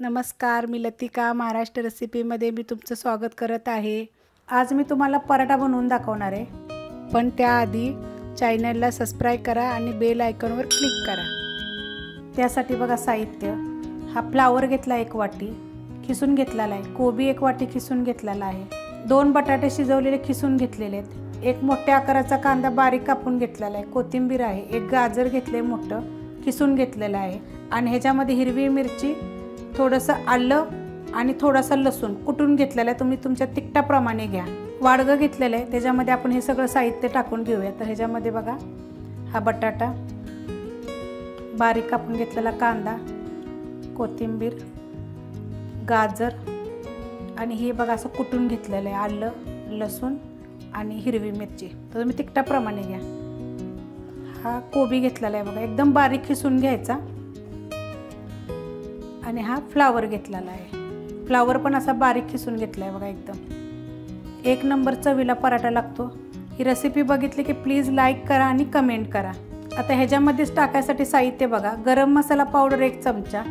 नमस्कार, मी लतिका महाराष्ट्र रेसिपीमध्ये मी तुमचं स्वागत करत आहे। आज मी तुम्हाला पराठा बनवून दाखवणार आहे, पण त्याआधी चॅनलला सबस्क्राइब करा आणि बेल आयकॉनवर क्लिक करा। त्यासाठी बघा साहित्य, हा फ्लावर घेतला 1 वाटी खिसून घेतलेला आहे, कोबी 1 वाटी खिसून घेतलेला आहे, 2 बटाटे शिजवलेले खिसून घेतलेले आहेत, 1 मोठ्या आकाराचा कांदा बारीक कापून घेतलेला आहे, कोथिंबीर आहे, 1 गाजर घेतले मोठं खिसून घेतलेलं आहे आणि ह्याच्यामध्ये हिरवी मिरची, थोडंसं आलं आणि थोडासा लसूण कुटून घेतलेला आहे। तुम्ही तुमच्या तिखटाप्रमाणे घ्या। वाडगं घेतलेलं आहे, त्याच्यामध्ये आपण हे सगळं साहित्य टाकून घेऊया। तर ह्याच्यामध्ये बघा हा बटाटा, बारीक कापून घेतलेला कांदा, कोथिंबीर, गाजर आणि हे बघा असं कुटून घेतलेलं आहे, आलं, लसूण आणि हिरवी मिरची। तर तुम्ही तिखटाप्रमाणे घ्या। हा कोबी घेतलेला आहे बघा, एकदम बारीक खिसून घ्यायचा आणि हा फ्लावर घेतलेला आहे, फ्लावर पण असा बारीक खिसून घेतला आहे बघा। एकदम 1 नंबर चवीला पराठा लागतो। ही रेसिपी बघितली की प्लीज लाईक करा आणि कमेंट करा। आता ह्याच्यामध्येच टाकायसाठी साहित्य बघा, गरम मसाला पावडर 1 चमचा,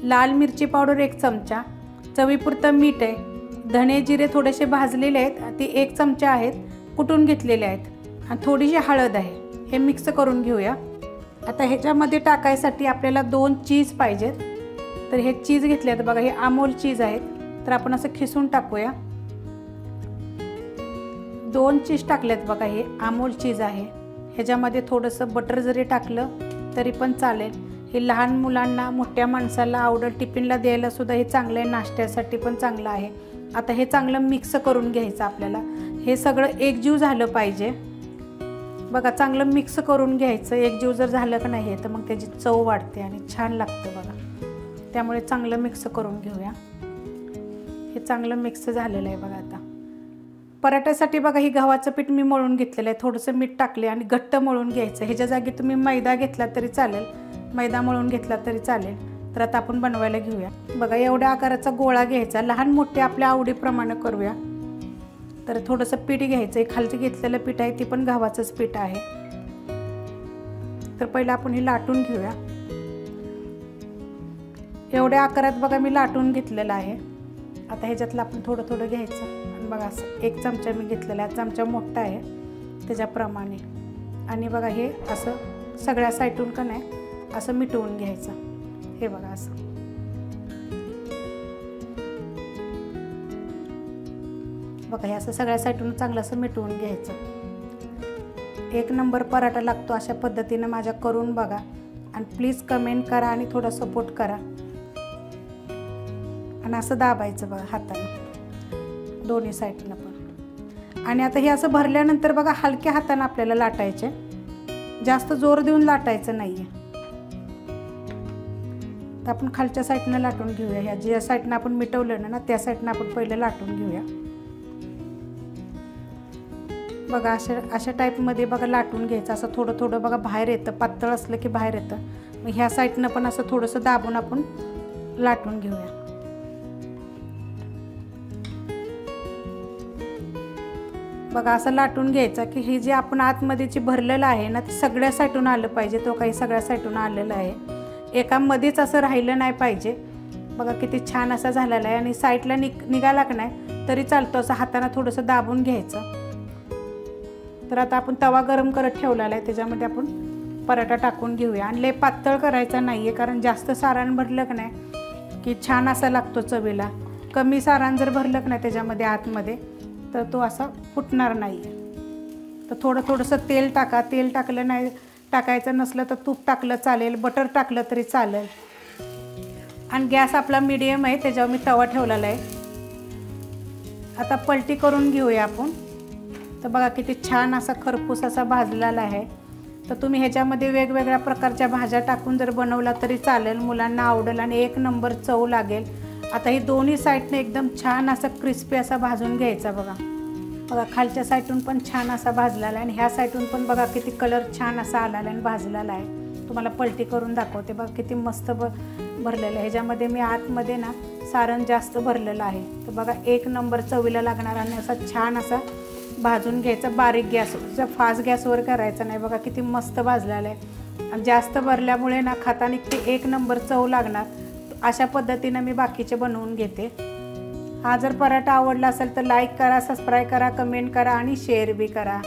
लाल मिरची पावडर 1 चमचा, चवीपुरतं मीठ आहे, धणे जिरे थोडेसे भाजलेले आहेत ते 1 चमचा आहेत, कुटून घेतलेले आहेत आणि थोडीशी हळद आहे। हे मिक्स करून घेऊया। आता ह्याच्यामध्ये टाकायसाठी आपल्याला 2 चीज पाहिजेत। तर हे चीज घेतले आहेत बघा, हे अमूल चीज आहेत, तर आपण असं खिसून टाकूया। 2 चीज टाकलेत बघा, हे अमूल चीज आहे। ह्याच्यामध्ये थोडंसं बटर जरी टाकलं तरी पण चालेल। हे लहान मुलांना, मोठ्या माणसाला आवडेल, टिफिनला द्यायला सुद्धा हे चांगलं आहे, नाश्त्यासाठी पण चांगलं आहे। आता हे चांगलं मिक्स करून घ्यायचं आपल्याला। हे सगळं एकजीव झालं पाहिजे बघा, चांगलं मिक्स करून घ्यायचं। एकजीव जर झालं का नाही तर मग त्याची चव वाढते आणि छान लागतं बघा। त्यामुळे चांगलं मिक्स करून घेऊया। हे चांगलं मिक्स झालेलं आहे बघा। आता पराठ्यासाठी बघा, ही गव्हाचं पीठ मी मळून घेतलेलं आहे, थोडंसं मीठ टाकले आणि घट्ट मळून घ्यायचं। ह्याच्या जागी तुम्ही मैदा घेतला तरी चालेल, मैदा मळून घेतला तरी चालेल। तर आता आपण बनवायला घेऊया बघा। एवढ्या आकाराचा गोळा घ्यायचा, लहान मोठे आपल्या आवडीप्रमाणे करूया। तर थोडंसं पीठ घ्यायचं, खालचं घेतलेलं पीठ आहे ते पण गव्हाचंच पीठ आहे। तर पहिलं आपण हे लाटून घेऊया। एवढ्या आकारात बघा मी लाटून घेतलेलं आहे। आता ह्याच्यातलं आपण थोडं थोडं घ्यायचं आणि बघा असं 1 चमचा मी घेतलेला आहे, चमचा मोठा आहे त्याच्याप्रमाणे। आणि बघा हे असं सगळ्या साईडून का नाही असं मिटवून घ्यायचं। हे बघा असं बघा, हे असं सगळ्या साईडून चांगलं असं मिटवून घ्यायचं। 1 नंबर पराठा लागतो। अशा पद्धतीने माझ्या करून बघा आणि प्लीज कमेंट करा आणि थोडा सपोर्ट करा। आणि असं दाबायचं बघा हाताने दोन्ही साईडनं पण। आणि आता हे असं भरल्यानंतर बघा हलक्या हाताने आपल्याला लाटायचे, जास्त जोर देऊन लाटायचं नाहीये। तर आपण खालच्या साईडनं लाटून घेऊया। ह्या ज्या साईडनं आपण मिटवलं ना त्या साईडनं आपण पहिलं लाटून घेऊया बघा। अशा टाईपमध्ये बघा लाटून घ्यायचं। असं थोडं थोडं बघा बाहेर येतं, पातळ असलं की बाहेर येतं। मग ह्या साईडनं पण असं थोडंसं दाबून आपण लाटून घेऊया बघा। असं लाटून घ्यायचं की हे जे आपण आतमध्ये जे भरलेलं आहे ना ते सगळ्या साईडून आलं पाहिजे। तो काही सगळ्या साईडून आलेलं आहे, एकामध्येच असं राहिलं नाही पाहिजे बघा। किती छान असा झालेला आहे आणि साईडला निघाला का नाही तरी चालतो, असं हाताने थोडंसं दाबून घ्यायचं। तर आता आपण तवा गरम करत ठेवलेला आहे, त्याच्यामध्ये आपण पराठा टाकून घेऊया। आणि लय पातळ करायचा नाही आहे, कारण जास्त सारण भरलं का नाही की छान असा लागतो चवीला। कमी सारण जर भरलं का नाही त्याच्यामध्ये आतमध्ये तर तो असा फुटणार नाही आहे। तर थोडं थोडंसं तेल टाका, तेल टाकलं नाही टाकायचं नसलं तर तूप टाकलं चालेल, बटर टाकलं तरी चालेल। आणि गॅस आपला मीडियम आहे, त्याच्यावर मी तवा ठेवलेला आहे। आता पलटी करून घेऊया आपण। तर बघा किती छान असा खरपूस असा भाजलेला आहे। तर तुम्ही ह्याच्यामध्ये वेगवेगळ्या प्रकारच्या भाज्या टाकून जर बनवला तरी चालेल, मुलांना आवडेल आणि 1 नंबर चव लागेल। आता ही दोन्ही साईडने एकदम छान असा क्रिस्पी असा भाजून घ्यायचा बघा। बघा खालच्या साईडून पण छान असा भाजलेला आहे आणि ह्या साईडून पण बघा किती कलर छान असा आलेला आणि भाजलेला आहे। तुम्हाला पलटी करून दाखवते बघा किती मस्त भरलेलं आहे। ह्याच्यामध्ये मी आतमध्ये ना सारण जास्त भरलेलं आहे। तर बघा 1 नंबर चवीला लागणार आणि असा छान असा भाजून घ्यायचा बारीक गॅसवर, फास्ट गॅसवर करायचा नाही बघा। किती मस्त भाजलेला आहे आणि जास्त भरल्यामुळे ना खाताना ते 1 नंबर चव लागणार। अशा पद्धतीनं मी बाकीचे बनवून घेते। हा जर पराठा आवडला असेल तर लाईक करा, सबस्क्राईब करा, कमेंट करा आणि शेअर बी करा।